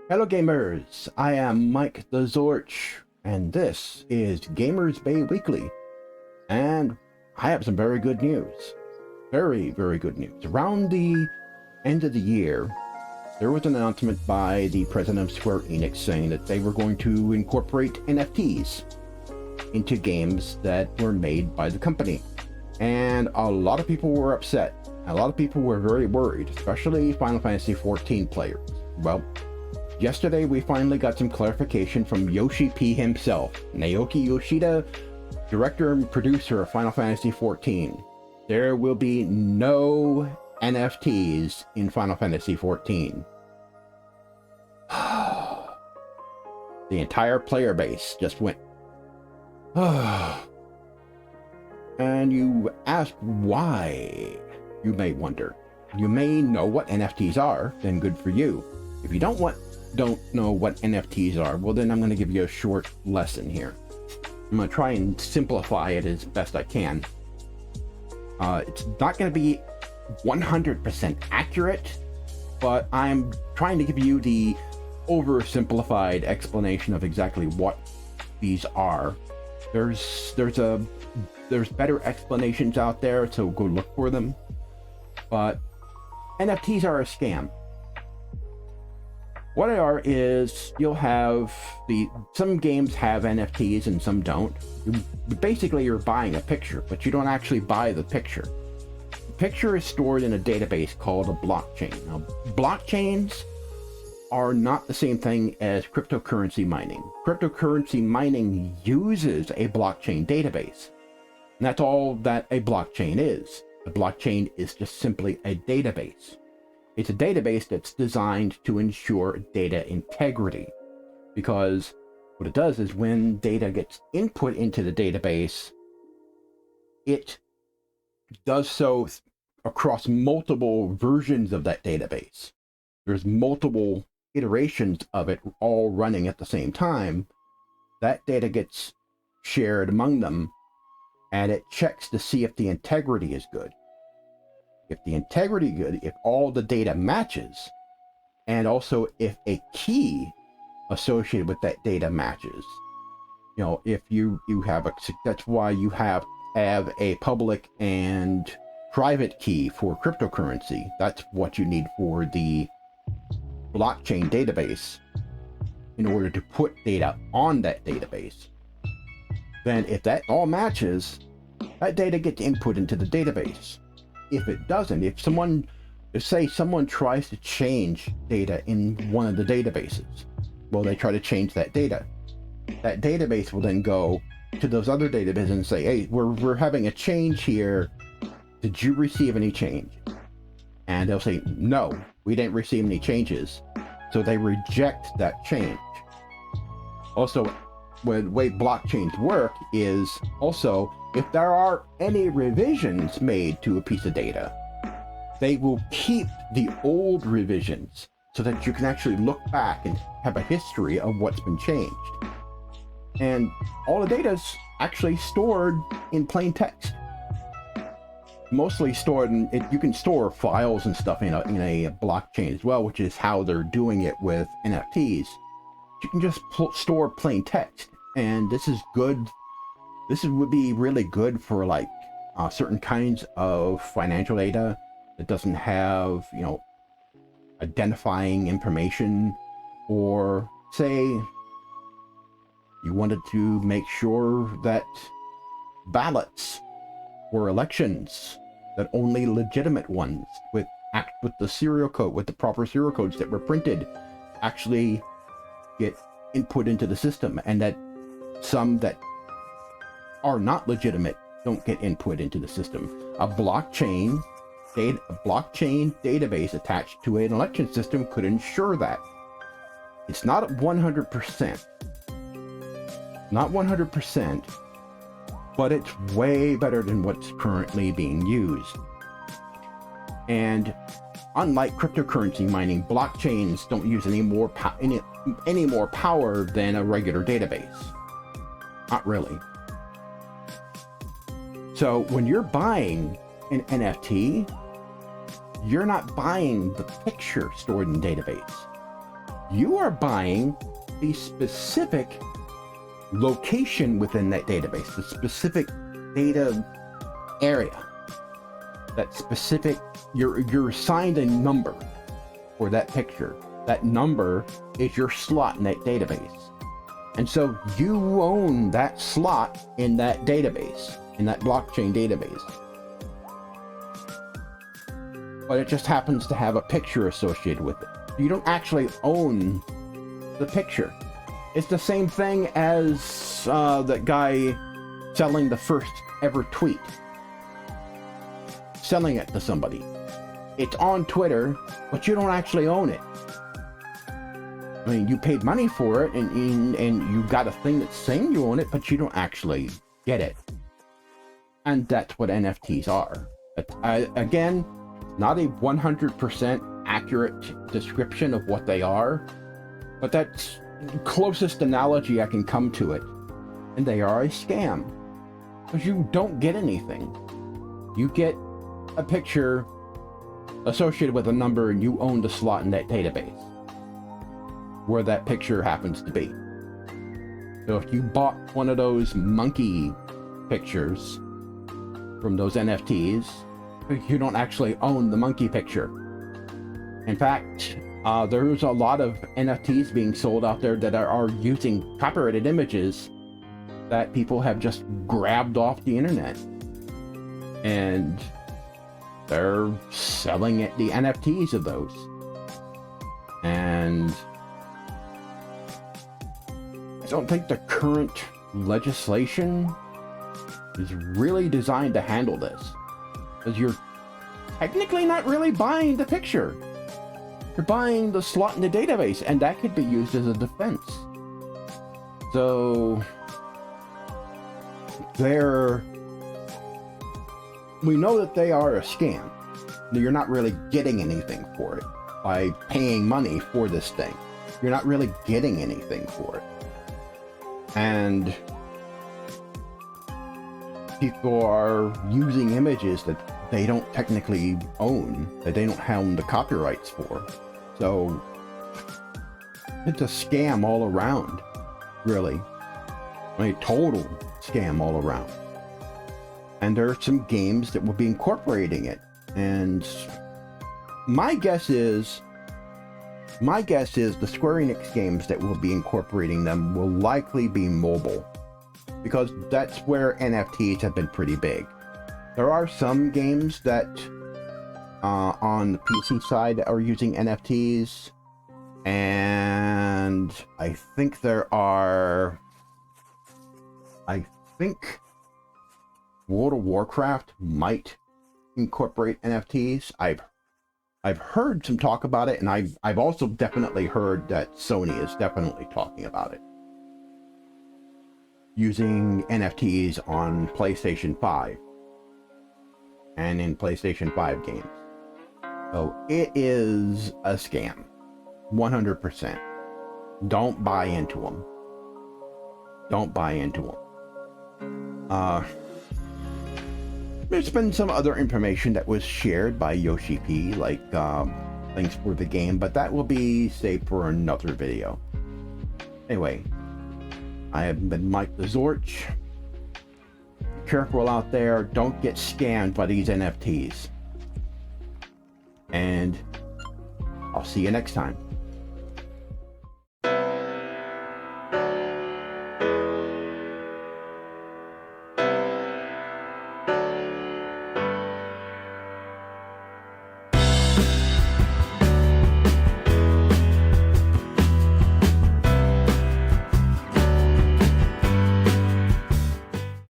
Hello gamers, I am Mike TheZorch, and this is Gamers Bay Weekly, and I have some very good news. Very good news. Around the end of the year, there was an announcement by the President of Square Enix saying that they were going to incorporate NFTs into games that were made by the company. And a lot of people were upset. A lot of people were very worried, especially Final Fantasy XIV players. Well, yesterday, we finally got some clarification from Yoshi-P himself, Naoki Yoshida, director and producer of Final Fantasy XIV. There will be no NFTs in Final Fantasy XIV. The entire player base just went, and you ask why, you may wonder. You may know what NFTs are, then good for you. If you don't know what NFTs are, well then I'm going to give you a short lesson here. I'm going to try and simplify it as best I can. It's not going to be 100% accurate, but I'm trying to give you the oversimplified explanation of exactly what these are. There's better explanations out there, so go look for them. But NFTs are a scam. What they are is you'll have some games have NFTs and some don't. Basically, you're buying a picture, but you don't actually buy the picture. The picture is stored in a database called a blockchain. Now, blockchains are not the same thing as cryptocurrency mining. Cryptocurrency mining uses a blockchain database. And that's all that a blockchain is. A blockchain is just simply a database. It's a database that's designed to ensure data integrity, because what it does is when data gets input into the database, it does so across multiple versions of that database. There's multiple iterations of it all running at the same time. That data gets shared among them, and it checks to see if the integrity is good. If the integrity is good, if all the data matches, and also if a key associated with that data matches. You know, if you have that's why you have a public and private key for cryptocurrency. That's what you need for the blockchain database in order to put data on that database. Then if that all matches, that data gets input into the database. If it doesn't, if say someone tries to change data in one of the databases, well, they try to change that data. That database will then go to those other databases and say, hey, we're having a change here. Did you receive any change? And they'll say, no, we didn't receive any changes. So they reject that change. Also, the way blockchains work is also, if there are any revisions made to a piece of data, they will keep the old revisions so that you can actually look back and have a history of what's been changed. And all the data is actually stored in plain text. Mostly stored in it. You can store files and stuff in a blockchain as well, which is how they're doing it with NFTs. You can just store plain text, and this is good. Would be really good for like certain kinds of financial data that doesn't have, identifying information, or say you wanted to make sure that ballots or elections, that only legitimate ones with the serial code, with the proper serial codes that were printed, actually get input into the system, and that some that are not legitimate don't get input into the system. A blockchain database attached to an election system could ensure that. It's not 100%. Not 100%, but it's way better than what's currently being used. And unlike cryptocurrency mining, blockchains don't use any more power than a regular database. Not really. So when you're buying an NFT, you're not buying the picture stored in the database. You are buying the specific location within that database, the specific data area, that specific, you're assigned a number for that picture. That number is your slot in that database. And so you own that slot in that database, in that blockchain database. But it just happens to have a picture associated with it. You don't actually own the picture. It's the same thing as that guy selling the first ever tweet. Selling it to somebody. It's on Twitter, but you don't actually own it. I mean, you paid money for it, and you got a thing that's saying you own it, but you don't actually get it. And that's what NFTs are. Again, not a 100% accurate description of what they are, but that's the closest analogy I can come to it. And they are a scam. Because you don't get anything. You get a picture associated with a number, and you own the slot in that database where that picture happens to be. So if you bought one of those monkey pictures from those NFTs, you don't actually own the monkey picture. In fact, there's a lot of NFTs being sold out there that are using copyrighted images that people have just grabbed off the internet. And they're selling it, the NFTs of those. And I don't think the current legislation is really designed to handle this. Because you're technically not really buying the picture. You're buying the slot in the database, and that could be used as a defense. So we know that they are a scam. You're not really getting anything for it by paying money for this thing. You're not really getting anything for it. And people are using images that they don't technically own, that they don't have the copyrights for. So it's a scam all around, really. I mean, total scam all around. And there are some games that will be incorporating it. And my guess is the Square Enix games that will be incorporating them will likely be mobile, because that's where NFTs have been pretty big. There are some games that on the PC side are using NFTs, and I think World of Warcraft might incorporate NFTs. I've heard some talk about it, and I've also definitely heard that Sony is definitely talking about it, using NFTs on PlayStation 5 and in PlayStation 5 games. So it is a scam, 100%. Don't buy into them. Don't buy into them. There's been some other information that was shared by Yoshi-P, like links for the game, but that will be saved for another video. Anyway, I have been Mike TheZorch. Be careful out there. Don't get scammed by these NFTs. And I'll see you next time.